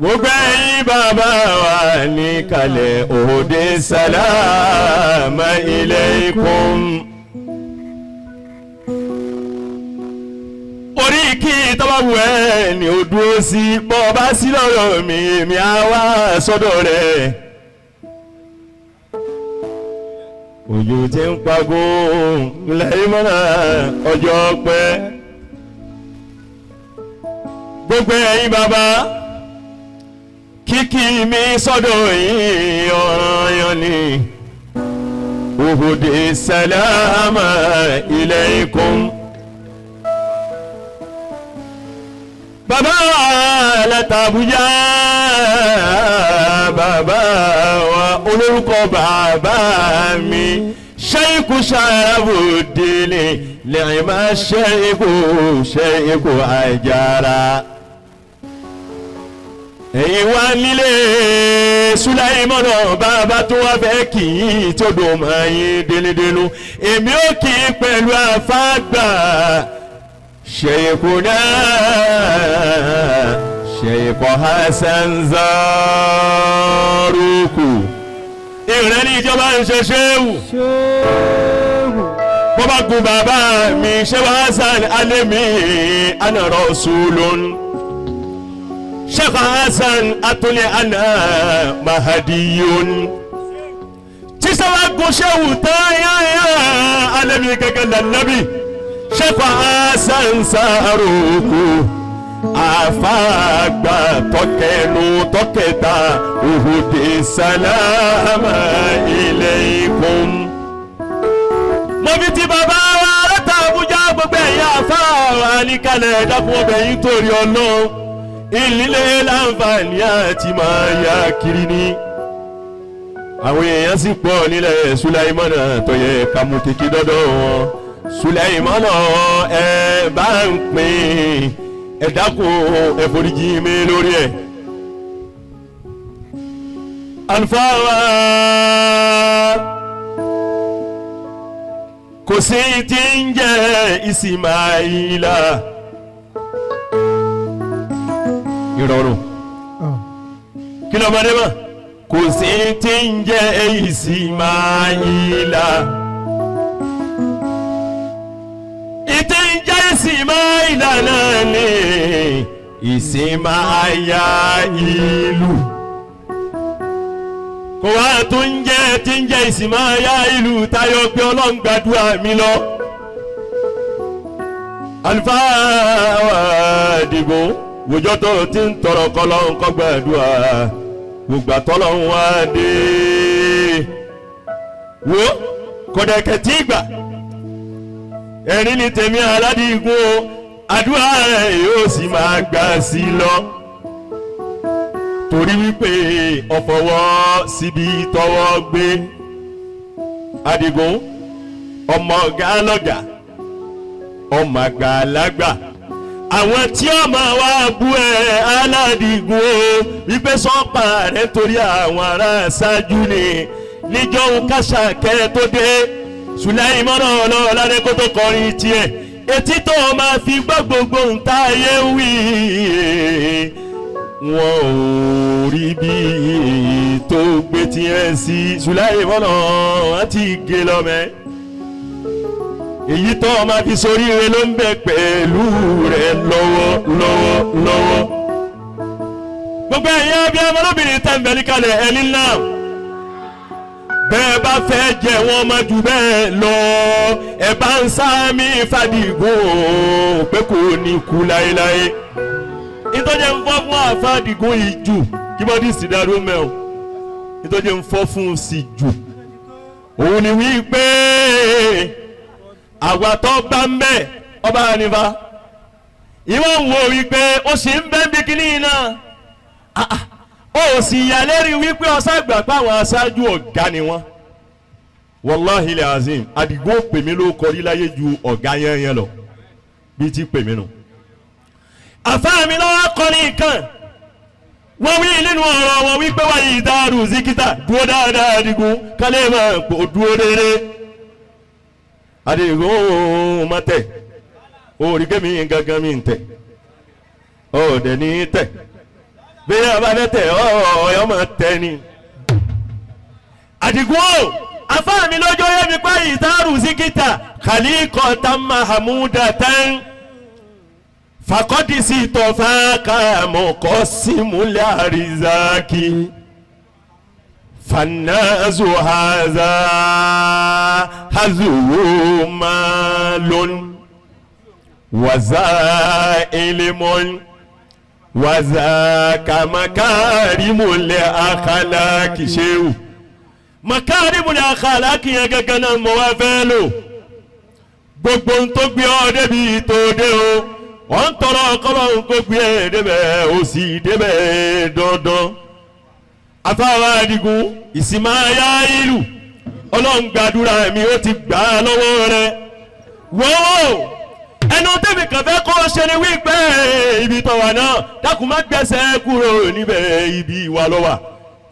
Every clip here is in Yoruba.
gbogbo ẹ̀yin bàbá wa níkàlẹ̀ òde sálámà ilaykum. orí kí tọ́bàbù ẹ̀ ní o dúró sí bọ́ bá sí lọ́rọ̀ mi èmi á wá sọ́dọ̀ rẹ̀. òjò tí ń pagó lẹ́yìn mọ́nà ọjọ́ pẹ́. gbogbo ẹ̀yin bàbá kíkí mi sọ́dọ̀ yìí ọ̀ranyàn ni. òde sálámà ilaykum. bàbá látàbújá bàbá wa olórúkọ bàbá mi Sheikh Sharafuddin lẹ́yìn máa Sheikh Àjàrà. ẹ̀yin wá nílé Sulaimana bàbá tó wá fẹ́ kì í tó dùn mọ́ yín délédélu èmi ò kì í pẹ̀lú àfáàgbà. شيخنا شيخ حسن زاروكو ìrẹ́lẹ̀ ìjọba ń ṣe ṣéwù bó bá gun bàbá mi Sheikh Hasan alẹ́mí ana rasulun Sheikh Hasan atúlẹ̀ ana mahadiyun tí sábà gun ṣéwù tán yáyá alẹ́mí gẹ́gẹ́ lànàbí Sheikh Hasan Zaruku àfàgbà tọkẹnu tọkẹta òde sálámà ilaykum. mo fi ti bàbá wa láta Àbújá gbogbo ẹ̀yà àfáà níkàlẹ̀ dákun ọbẹ̀ yìí torí Ọlọ́run ìlílé láǹfààní àti máa yá kiri ní. àwọn èèyàn sì pọ̀ nílẹ̀ Sulaimana tó yẹ ká mú kékeré dọ́dọ̀ wọn. Sulaimana ẹ bá ń pín ẹ dákun ẹ foríjì mi lórí ẹ. alfawa kò sí tí ń jẹ́ Ismaila ìrọ̀rùn kí ló máa dé mọ́ kò sí tí ń jẹ́ Ismaila. Ismaila náà ni Ismaila ìlú kò wá tó ń jẹ́ tí ń jẹ́ Ismaila ìlú tayọ pé Ọlọ́run gbàdúrà mi lọ. àlùfáà wa dìbò wòjọ́ tó ti ń tọrọ kọ́lọ́run kó gbàdúrà gbogbo àtọ́lọ́run wá dé wo kọ̀dẹ̀kẹ̀ tí gbà. ẹ̀rín ní tèmi aládìgún o àdúrà rẹ̀ yóò sì máa gbà sí lọ torí wípé ọ̀fọwọ́ síbi tọwọ́ gbé. Àdìgún ọmọ ọ̀gá lọ́gà ọmọ àgbàlagbà àwọn tí ọmọ wa bú ẹ aládìgún o wípé sọ́pà rẹ̀ torí àwọn ará ṣáájú ni níjọ́ òun Kàṣàkẹ́ tó dé. Sulaimana ọlọ́ọ̀ládé kó tó kọrin tiẹ̀ etí tó máa fi gbọ́ gbogbo nta ayé wí wọn ò rí bí tó gbé tiẹ̀ sí Sulaimana wọn ti gé lọ́mẹ́ èyí tó máa fi sórí rẹ ló ń bẹ pẹ̀lú rẹ lọ́wọ́. gbogbo ẹ̀yin abiyamọ lóbìnrin tẹ̀ ń bẹ níkàlẹ̀ ẹni náà bẹ́ẹ̀ bá fẹ́ jẹ wọ́n má jù bẹ́ẹ̀ lọ ẹ bá ń sáàmì Fàdìgún pé kò ní kú láéláé. nítorí ń fọ́ fún Fàdìgún yìí jù kí bọ́dí sì dáró mẹ́ọ̀ nítorí ń fọ́ fún sí jù òun ni wípé àwa tó bá ń bẹ̀ ọba ànífà ìwọ̀n ń wo wípé ó sì ń bẹ́ bíkíní náà ó sì yàlérí wípé ọ̀sán àgbà pa àwọn aṣáájú ọ̀gá ni wọ́n. Wallahi al-azim Àdìgún pè mí ló kọrí láyé ju ọ̀gá yẹn lọ bí ti pè mí nù. àfáà mi lọ́wọ́ kọrin kan wọ́n wí nínú ọ̀rọ̀ wọn wípé wáyé ìdáàrú zikita dúró dáadáa Àdìgún kálẹ̀ máa pò dúró déédéé. Àdìgún má tẹ̀ orí kẹ́mi gangan mi ń tẹ̀ ọ̀dẹ̀ ní tẹ̀ bí ẹ bá fẹ́ tẹ̀ ọ̀yọ́ máa tẹ̀ ni. Àdìgún o afáàmì lọ́jọ́ yẹ mi pa ìtàrù síkítà kàlíkọ̀tà mahamudatan fakọ́dísì tọ́fà kàmọ́kọ́ símúlẹ̀ àrísàkì fanazu haza hazuwu malon waza ilimon waza kamakarimule akhalaki sehu makarimule akhalaki yẹn gẹ́gẹ́ náà mọ̀ wá fẹ́ lò gbogbo ń tó gbé ọ débi tó dé o wọ́n ń tọrọ ọkọlọ́hún kó gbé ẹ débẹ̀ ó sì débẹ̀ dandan afáwa Àdìgún ìsìmáyà ìlú ọlọ́run gbàdúrà mi ó ti gbà á lọ́wọ́ rẹ wọ́ọ́ ẹnu tẹ́mi kàn fẹ́ kó ṣe ni wípé ibi tọ̀wà náà dákun má gbẹ́sẹ̀ kúrò níbẹ̀ ibi ìwà lọ́wà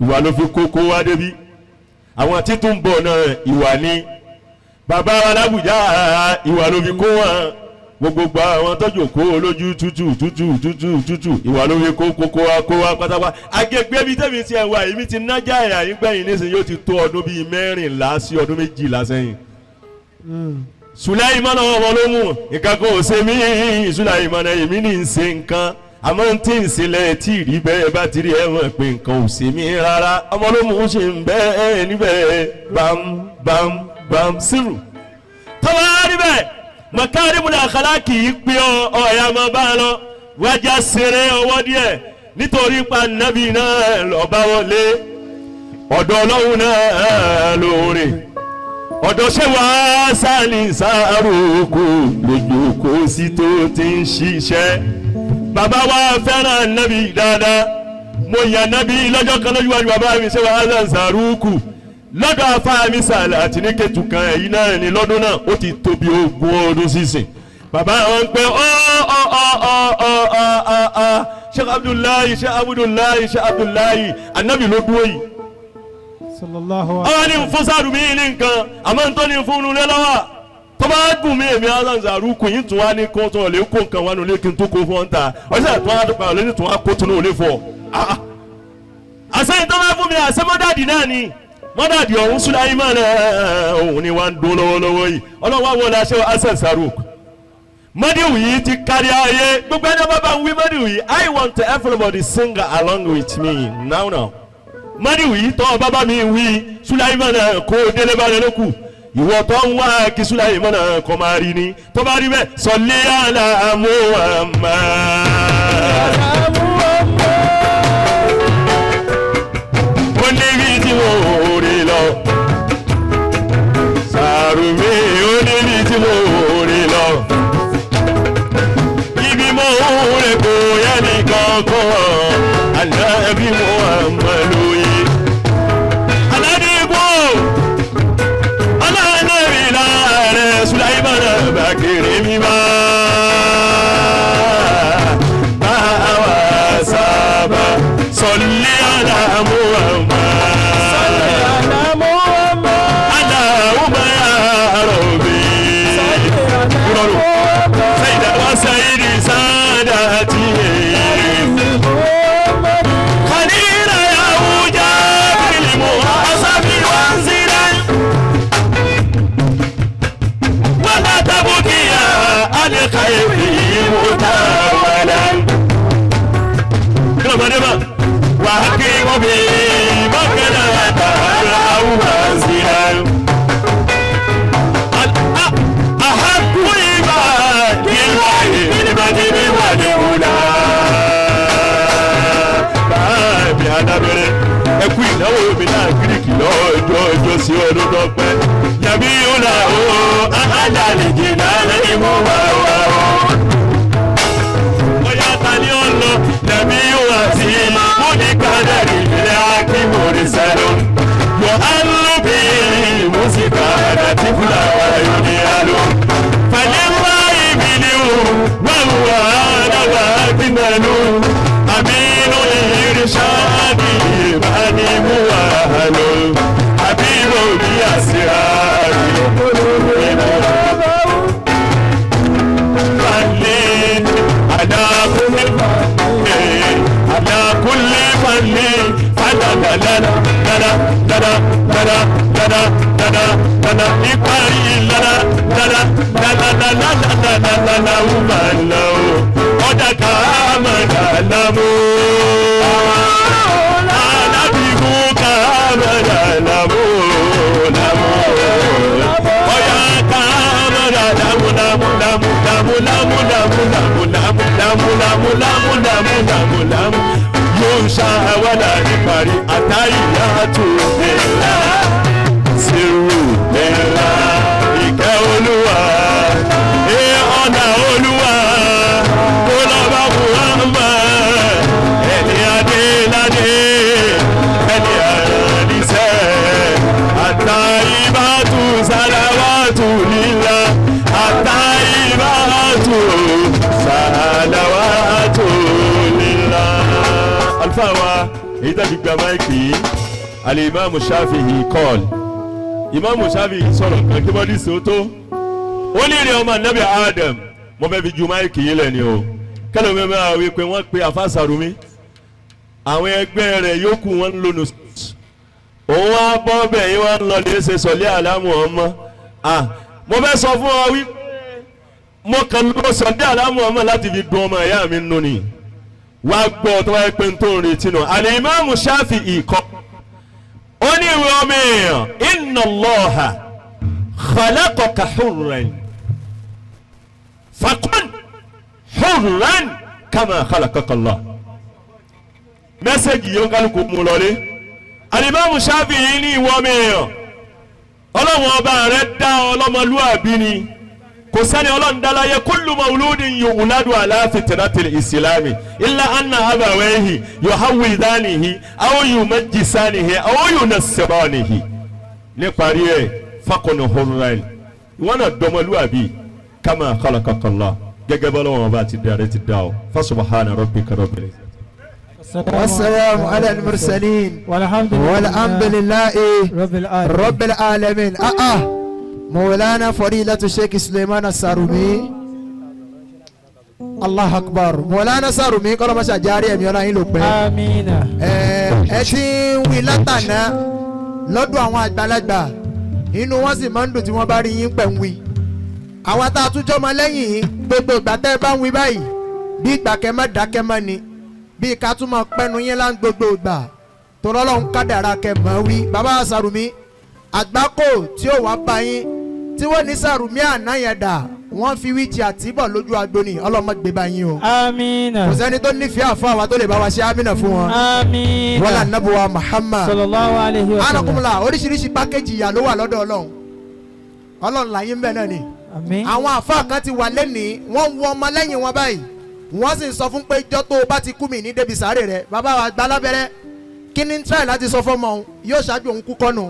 ìwà ló fi kókó wá débi àwọn títún bọ̀ náà ìwà ni bàbá alábùjá ìwà ló fi kó wọn gbogbo àwọn tọ́jú kó lójú tútù ìwà ló fi kó wá pátápátá agẹgbẹ́ bíi tẹ́mi ti ẹ̀wà èmi ti nájà ẹ̀yà yín gbẹ̀yìn nísìnyí yóò ti tó ọdún bíi 14 sí ọdún 12 sẹ́yìn. Sùláìmánà ọmọ ló mú nǹkan kó o ṣe mí Sùláìmánà èmi ní í ṣe nǹkan àmọ́ tí ń ṣẹlẹ̀ tí ì rí bẹ́ẹ̀ bá ti rí ẹ̀ mọ̀ pé nǹkan ò ṣe mí rárá ọmọ ló mú ṣe ń bẹ́ẹ̀ níbẹ̀ bam sírù. tọ́wọ́ níbẹ̀ makarimul akhlaqi yìí pé ọ̀ya máa bá a lọ wájà ṣeré ọwọ́ díẹ̀ nítorí pa nàbì náà lọ́ọ́ wọlé ọ̀dọ̀ ọlọ́run náà lóore ọ̀dọ̀ ṣé wàá sálì sáàrùkù lójú kó sí tó ti ń ṣiṣẹ́ bàbá wa fẹ́ràn nàbì dáadáa mo yà nàbì lọ́jọ́ kan lójú wájú bàbá mi ṣé wàá sàrùkù lọ́dọ̀ afáàmì sàlẹ̀ àti ní kẹtù kan ẹ̀yìn náà ní lọ́dún náà ó ti tó bí 20 ọdún sísìn bàbá wọn pé Sheikh Abdullahi anabi ló dúró yìí ọwọ́ ní fún sáàdù mí ní nǹkan àmọ́ ń tó ní fún un lọ́wọ́ tó bá gùn mí èmi aláǹzàrú kù yín tún wá ní kó tó lè kó nǹkan wá nílé kí n tó kó fún ọ́n ta ọ̀sẹ̀ tó wá dùpà lónìí tó wá kó tó lè fọ́ àṣẹyìn tó bá fún mi àṣẹ mọ́dàdì náà ni mọ́dàdì ọ̀hún Sulaiman òun ni wá ń dún lọ́wọ́lọ́wọ́ yìí ọlọ́wọ́ wọlé aṣẹ Hasan Saruk mọ́dìwù yìí ti kárí ayé gbogbo ẹni bá ń wí mọ́dìwù yìí I want everybody sing along with me now. Mọ́dìwù yìí tọ́ bàbá mi wí Sulaiman kó délé bá rẹ lókù ìwọ tó ń wá kí Sulaiman kọ́ máa rí ni tó bá rí bẹ́ẹ̀ salli ala Muhammad. ó níbi tí mo rí lọ Sàrùmí ó níbi tí mo rí lọ ibi mo rè kó yẹ nìkan kọ́ Ànábì Muhammad lóye. Sulaiman bakiri mi ma bawa saba salli ala Muhammad Allahumma ya rabbi sayyida wa sayyidi sadati khalila ya wujabir muhasabi wanzila خيري متاولا كما وحكيم بي مكنا أو وازلا أحق عباد الله بالمدن والأولى بابي هذا بره ẹkú ìnáwó mi náà gíríkì lọ́jọ́ sí ọdún lọ́pẹ́ yàbí yóò là ó áhàjàlejì lálẹ́ ìmú wa wá ó. Ọ̀yá ta ni ó lọ yàbí yóò wá sí múni kádàrí ilẹ̀ akíwòrì sẹ́lọ̀. Yọ alóbi mùsíkà àdàtì fúláwà yóò ní àlọ́. Fàlẹ́ wá ibi ni ó wọ́n wà dábà gbìnàlú. Àmínú ìrìṣàdì ìbáni mú wàhálò. Àbílò bí àṣírà rí. على كل lana lana lana lana lana lana lana ìparí lana lana lana lana lana lana wúmà lọ ọ̀dà kàmàdà lámú alábìbú kàmàdà lámú lámú ọ̀yà kàmàdà lámú lámú lámú lámú lámú lámú lámú lámú lámú lámú lámú lámú lámú lámú yóò ṣàwádà níparí àtàyíyàtò ńlá sírù ńlá ìkẹ́ olúwa ọ̀nà olúwa kó lọ́ba Muhammad ẹni adéládé ẹni àràníṣẹ́ àtàyíbàtú sàlàwàtú lílá àtàyíbàtú sàlàwàtú lílá. alfaawa èyí tàbí gba máìkì alimami Shafi'i kọ́ọ̀lù imaamu Shafi'i sọ̀rọ̀ kan kí bọ́dí sòótó ó ní ìrìn ọmọ anabi Adam mo fẹ́ fi ju máìkì yìí lẹ́ni o kẹ́lẹ́ mi máa wí pé wọ́n pe àfàsàrùmí àwọn ẹgbẹ́ rẹ̀ yòókù wọn ń lónìí òun wá bọ́ bẹ́ẹ̀ yín wá ń lọ lè ṣe sọ̀lẹ́ àlámù ọmọ mo fẹ́ sọ fún ọ wí mo kàn lọ sọ̀lẹ́ àlámù ọmọ láti fi dun ọmọ ìyá mi nù ni wá gbọ́ tó wáyé pé n tó ń retí nù àlè imaamu Shafi'i kọ́ ó ní ìwé ọmọ èèyàn inna Allaha khalaqaka hurran fakun hurran kama khalaqaka Allah. mẹ́sẹ̀gì yóò kálukú mú lọlé alimami Shafi'i ní ìwọ ọmọ èèyàn ọlọ́run ọba rẹ̀ dá ọlọ́mọlúwàbí ni kò sẹ́ni ọlọ́run dá láyé kullu mawludin yuladu ala fitratil islami illa anna abawayhi yuhawwidanihi aw yumajjisanihi aw yunassiranihi níparí ẹ̀ fakun hurran ìwọ náà dọ́mọlúwàbí kama khalaqaka Allah gẹ́gẹ́ bọ́lá wọn bá ti dá rẹ̀ ti dá ọ fa subhana rabbika rabbil izzati. والسلام على المرسلين والحمد لله رب العالمين. مولانا فضيلة الشيخ سليمان السارومي الله أكبر. مولانا سارومي kọ́lọ́ ma ṣe àjárí ẹ̀mí ọlá yín ló pẹ́. amiina. ẹ ti ń wí látàná lọ́dọ̀ àwọn àgbàlagbà inú wọn sì máa ń dùn tí wọ́n bá rí yín pẹ̀ ń wí. àwọn tá a tún jọ́ mọ lẹ́yìn gbogbo ìgbà tẹ́ ẹ bá ń wí báyìí bí ìgbà kẹ́ mọ́ dákẹ́ mọ́ ni bí ká tún máa pẹ́nu yín lá ń gbogbo ìgbà tó lọ́lọ́run kádàrá kẹ́ mọ́ wí. bàbá Sàrùmí àgbákò tí ó wá bá yín tí wọ́n ní Sàrùmí àná yẹn dà wọ́n fi wíjì àtìbọ̀ lójú agbóni ọlọ́mọ gbé bá yín o. amiina. kò sẹ́ni tó nífẹ̀ẹ́ àfọ àwa tó lè bá wa ṣe amínà fún wọn. amiina. wọ́n là nàbọ̀ wa Muhammad. sallallahu alayhi wa sallam. anakunla oríṣiríṣi pákéjì ìyà ló wà lọ́dọ̀ ọlọ́run láyé ń bẹ̀ náà ni. àmín. àwọn àfa kan ti wà lẹ́nìí wọ́n ń wọ ọmọ lẹ́yìn wọn báyìí wọ́n sì ń sọ fún pé ìjọ tó o bá ti kú mi ní débi sáré rẹ bàbá wa gbá lábẹ́rẹ́ kí ni tíráì láti sọ fọ́mọ òun yóò ṣáájú òun kú kọ́nu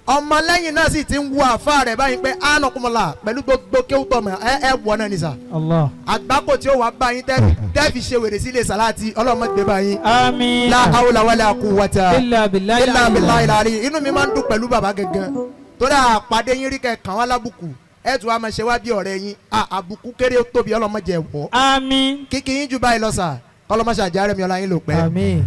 ọmọ lẹ́yìn náà sì ti ń wo àfa rẹ̀ báyìí pé anakunla pẹ̀lú gbogbo kéwù tọ̀mọ̀ ẹ wọ náà ni sà. Allah. àgbákò tí ó wà bá yín tẹ́ẹ̀fì ṣe wèrè sílé sàláàtì ọlọ́mọ gbé bá yín. amiina. la hawla wala quwwata illa billahi illa billahi al-ali. inú mi máa ń dùn pẹ̀lú bàbá gangan torí àpàdé yín rí kẹ́ kàn wá lábùkù ẹ tún wá máa ṣe wá bí ọ̀rẹ́ yín àbùkù kéré tóbi ọlọ́mọ jẹ wọ́. àmín. kíkì yín jù báyìí lọ sà ọlọ́mọ ṣàjárẹ̀ mi ọlá yín lò pẹ́. àmín.